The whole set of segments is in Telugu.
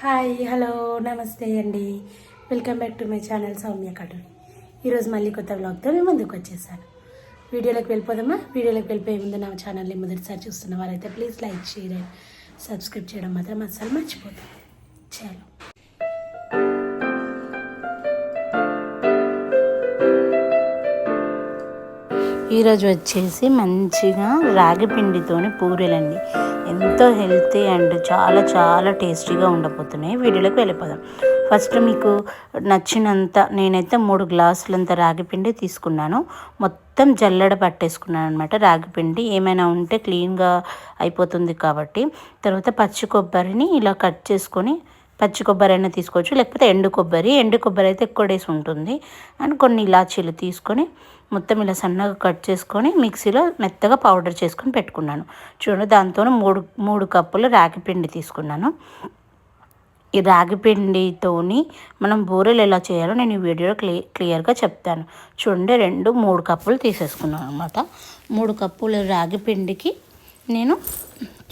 హాయ్ హలో నమస్తే అండి. Welcome back to my channel Soumya Katuri. ఈరోజు మళ్ళీ కొత్త వ్లాగ్తో మేము ముందుకు వచ్చేసాను. వీడియోలోకి వెళ్ళిపోదామా? వీడియోలోకి వెళ్ళిపోయే ముందు నా ఛానల్ని మొదటిసారి చూస్తున్న వారైతే please like share and subscribe చేయడం మాత్రం అస్సలు మర్చిపోతుంది. చాలు. ఈరోజు వచ్చేసి మంచిగా రాగి పిండితోని పూరీలండి. ఎంతో హెల్తీ అండ్ చాలా చాలా టేస్టీగా ఉండబోతున్నాయి. వీడియోలోకి వెళ్ళిపోదాం. ఫస్ట్ మీకు నచ్చినంత నేనైతే 3 గ్లాసులంత రాగి పిండి తీసుకున్నాను. మొత్తం జల్లెడ పట్టేసుకున్నాను అనమాట. రాగి పిండి ఏమైనా ఉంటే క్లీన్గా అయిపోతుంది కాబట్టి. తర్వాత పచ్చి కొబ్బరిని ఇలా కట్ చేసుకొని, పచ్చి కొబ్బరి అయినా తీసుకోవచ్చు, లేకపోతే ఎండు కొబ్బరి అయితే ఎక్కువ డేస్ ఉంటుంది. అండ్ కొన్ని ఇలాచీలు తీసుకొని మొత్తం ఇలా సన్నగా కట్ చేసుకొని మిక్సీలో మెత్తగా పౌడర్ చేసుకొని పెట్టుకున్నాను. చూడండి, దాంతో మూడు కప్పులు రాగి పిండి తీసుకున్నాను. ఈ రాగి పిండితోని మనం బూరెలు ఎలా చేయాలో నేను ఈ వీడియోలో క్లియర్గా చెప్తాను. చూడండి, 3 కప్పులు తీసేసుకున్నాను అనమాట. 3 కప్పుల రాగి పిండికి నేను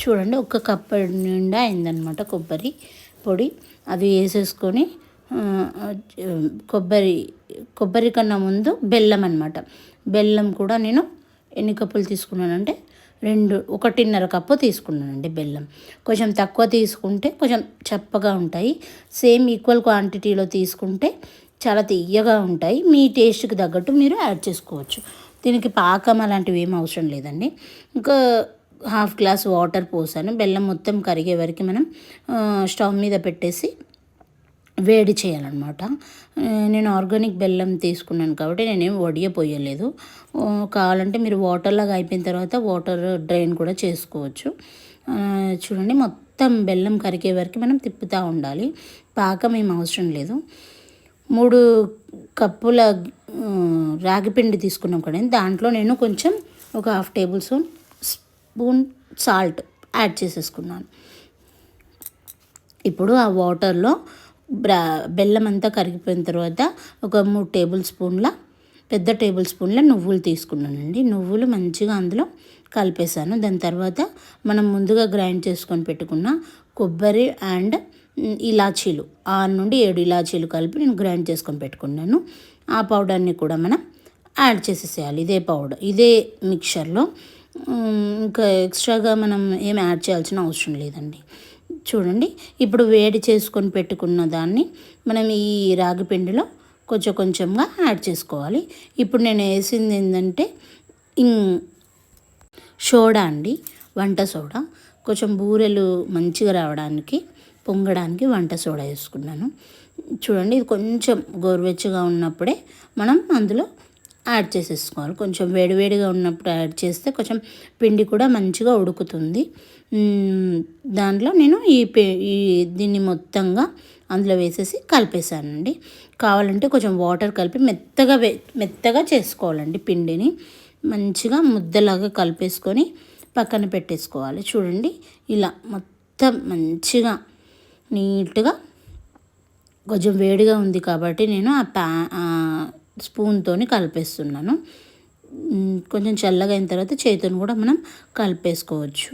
చూడండి 1 కప్పు నిండా అయిందనమాట కొబ్బరి పొడి. అది వేసేసుకొని కొబ్బరి కన్నా ముందు బెల్లం అనమాట. బెల్లం కూడా నేను ఎన్ని కప్పులు తీసుకున్నానంటే 1.5 కప్పు తీసుకున్నానండి. బెల్లం కొంచెం తక్కువ తీసుకుంటే కొంచెం చప్పగా ఉంటాయి. సేమ్ ఈక్వల్ క్వాంటిటీలో తీసుకుంటే చాలా తియ్యగా ఉంటాయి. మీ టేస్ట్కి తగ్గట్టు మీరు యాడ్ చేసుకోవచ్చు. దీనికి పాకం అలాంటివి ఏం అవసరం లేదండి. ఇంకా 1/2 గ్లాస్ వాటర్ పోసాను. బెల్లం మొత్తం కరిగే వరకు మనం స్టవ్ మీద పెట్టేసి వేడి చేయాలన్నమాట. నేను ఆర్గానిక్ బెల్లం తీసుకున్నాను కాబట్టి నేనేం వడియపోయలేదు. కావాలంటే మీరు వాటర్లాగా అయిపోయిన తర్వాత వాటర్ డ్రైన్ కూడా చేసుకోవచ్చు. చూడండి, మొత్తం బెల్లం కరిగే వరకు మనం తిప్పుతూ ఉండాలి. పాకం ఏం అవసరం లేదు. 3 కప్పుల రాగిపిండి తీసుకున్నాం కదా, దాంట్లో నేను కొంచెం ఒక 1/2 టేబుల్ స్పూన్ సాల్ట్ యాడ్ చేసేసుకున్నాను. ఇప్పుడు ఆ వాటర్లో బెల్లం అంతా కరిగిపోయిన తర్వాత ఒక 3 పెద్ద టేబుల్ స్పూన్ల నువ్వులు తీసుకున్నానండి. నువ్వులు మంచిగా అందులో కలిపేసాను. దాని తర్వాత మనం ముందుగా గ్రైండ్ చేసుకొని పెట్టుకున్న కొబ్బరి అండ్ ఇలాచీలు 6 నుండి 7 ఇలాచీలు కలిపి నేను గ్రైండ్ చేసుకొని పెట్టుకున్నాను. ఆ పౌడర్ని కూడా మనం యాడ్ చేసేసేయాలి. ఇదే మిక్చర్లో. ఇంకా ఎక్స్ట్రాగా మనం ఏం యాడ్ చేయాల్సిన అవసరం లేదండి. చూడండి, ఇప్పుడు వేడి చేసుకొని పెట్టుకున్న దాన్ని మనం ఈ రాగి పిండిలో కొంచెంగా యాడ్ చేసుకోవాలి. ఇప్పుడు నేను వేసింది ఏంటంటే సోడా అండి, వంట సోడా. కొంచెం బూరెలు మంచిగా రావడానికి, పొంగడానికి వంట సోడా వేసుకున్నాను. చూడండి, ఇది కొంచెం గోరువెచ్చగా ఉన్నప్పుడే మనం అందులో యాడ్ చేసేసుకోవాలి. కొంచెం వేడివేడిగా ఉన్నప్పుడు యాడ్ చేస్తే కొంచెం పిండి కూడా మంచిగా ఉడుకుతుంది. దాంట్లో నేను దీన్ని మొత్తంగా అందులో వేసేసి కలిపేసానండి. కావాలంటే కొంచెం వాటర్ కలిపి మెత్తగా చేసుకోవాలండి. పిండిని మంచిగా ముద్దలాగా కలిపేసుకొని పక్కన పెట్టేసుకోవాలి. చూడండి, ఇలా మొత్తం మంచిగా నీట్గా. కొంచెం వేడిగా ఉంది కాబట్టి నేను ఆ స్పూన్తో కలిపేస్తున్నాను. కొంచెం చల్లగా అయిన తర్వాత చేతిని కూడా మనం కలిపేసుకోవచ్చు.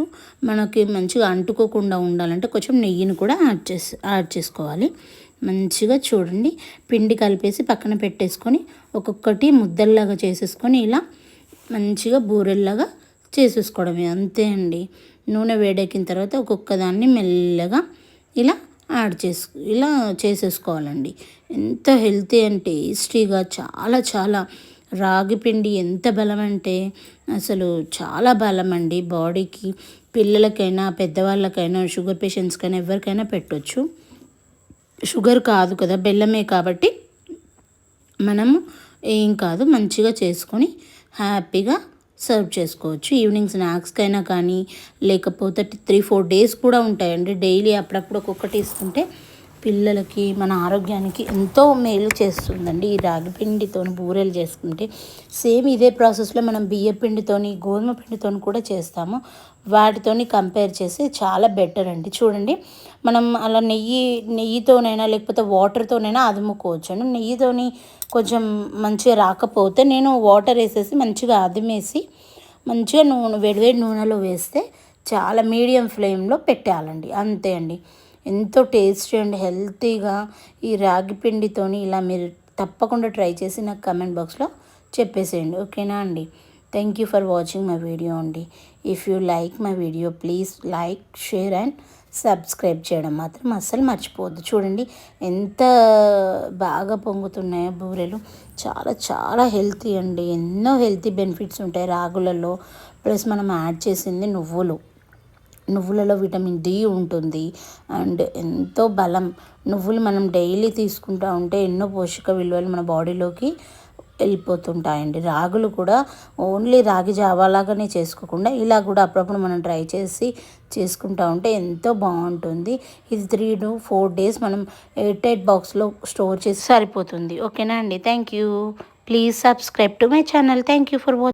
మనకి మంచిగా అంటుకోకుండా ఉండాలంటే కొంచెం నెయ్యిని కూడా యాడ్ చేసుకోవాలి. మంచిగా చూడండి, పిండి కలిపేసి పక్కన పెట్టేసుకొని ఒక్కొక్కటి ముద్దల్లాగా చేసేసుకొని ఇలా మంచిగా బూరెల్లాగా చేసేసుకోవడమే, అంతే అండి. నూనె వేడెక్కిన తర్వాత ఒక్కొక్క దాన్ని మెల్లగా ఇలా ఇలా చేసేసుకోవాలండి. ఎంత హెల్తీ అండ్ టేస్టీగా, చాలా చాలా. రాగి పిండి ఎంత బలం అంటే అసలు చాలా బలం అండి బాడీకి. పిల్లలకైనా పెద్దవాళ్ళకైనా షుగర్ పేషెంట్స్కైనా ఎవరికైనా పెట్టవచ్చు. షుగర్ కాదు కదా, బెల్లమే కాబట్టి మనము ఏం కాదు, మంచిగా చేసుకొని హ్యాపీగా సర్వ్ చేసుకోవచ్చు. ఈవినింగ్ స్నాక్స్కైనా కానీ, లేకపోతే 3-4 డేస్ కూడా ఉంటాయండి. డైలీ అప్పుడప్పుడు ఒక్కొక్కటి ఇస్తుంటే పిల్లలకి, మన ఆరోగ్యానికి ఎంతో మేలు చేస్తుందండి. ఈ రాగి పిండితో బూరెలు చేసుకుంటే సేమ్ ఇదే ప్రాసెస్లో మనం బియ్య పిండితోని, గోధుమ పిండితోని కూడా చేస్తాము. వాటితోని కంపేర్ చేసి చాలా బెటర్ అండి. చూడండి, మనం అలా నెయ్యితోనైనా లేకపోతే వాటర్తోనైనా అదుముకోవచ్చు. నెయ్యితోని కొంచెం మంచిగా రాకపోతే నేను వాటర్ వేసేసి మంచిగా అదిమేసి మంచిగా వేడివేడి నూనెలో వేస్తే చాలా మీడియం ఫ్లేమ్లో పెట్టాలండి, అంతే అండి. ఎంతో టేస్టీ అండ్ హెల్తీగా ఈ రాగి పిండితోని ఇలా మీరు తప్పకుండా ట్రై చేసి నాకు కమెంట్ బాక్స్లో చెప్పేసేయండి, ఓకేనా అండి. Thank you for watching my video అండి. If you like my video please like, share and subscribe చేయడం మాత్రం అస్సలు మర్చిపోవద్దు. చూడండి ఎంత బాగా పొంగుతున్నాయో బూరెలు. చాలా చాలా హెల్తీ అండి, ఎన్నో హెల్తీ బెనిఫిట్స్ ఉంటాయి రాగులలో. ప్లస్ మనం యాడ్ చేసింది నువ్వులలో విటమిన్ డి ఉంటుంది అండ్ ఎంతో బలం. నువ్వులు మనం డైలీ తీసుకుంటూ ఉంటే ఎన్నో పోషక విలువలు మన బాడీలోకి వెళ్ళిపోతుంటాయండి. రాగులు కూడా ఓన్లీ రాగి జావాలాగానే చేసుకోకుండా ఇలా కూడా అప్పుడప్పుడు మనం ట్రై చేసి చేసుకుంటూ ఉంటే ఎంతో బాగుంటుంది. ఇది 3 to 4 days మనం ఎయిర్ టైట్ బాక్స్లో స్టోర్ చేసి సరిపోతుంది, ఓకేనా అండి. Thank you. Please subscribe to my channel. Thank you for watching.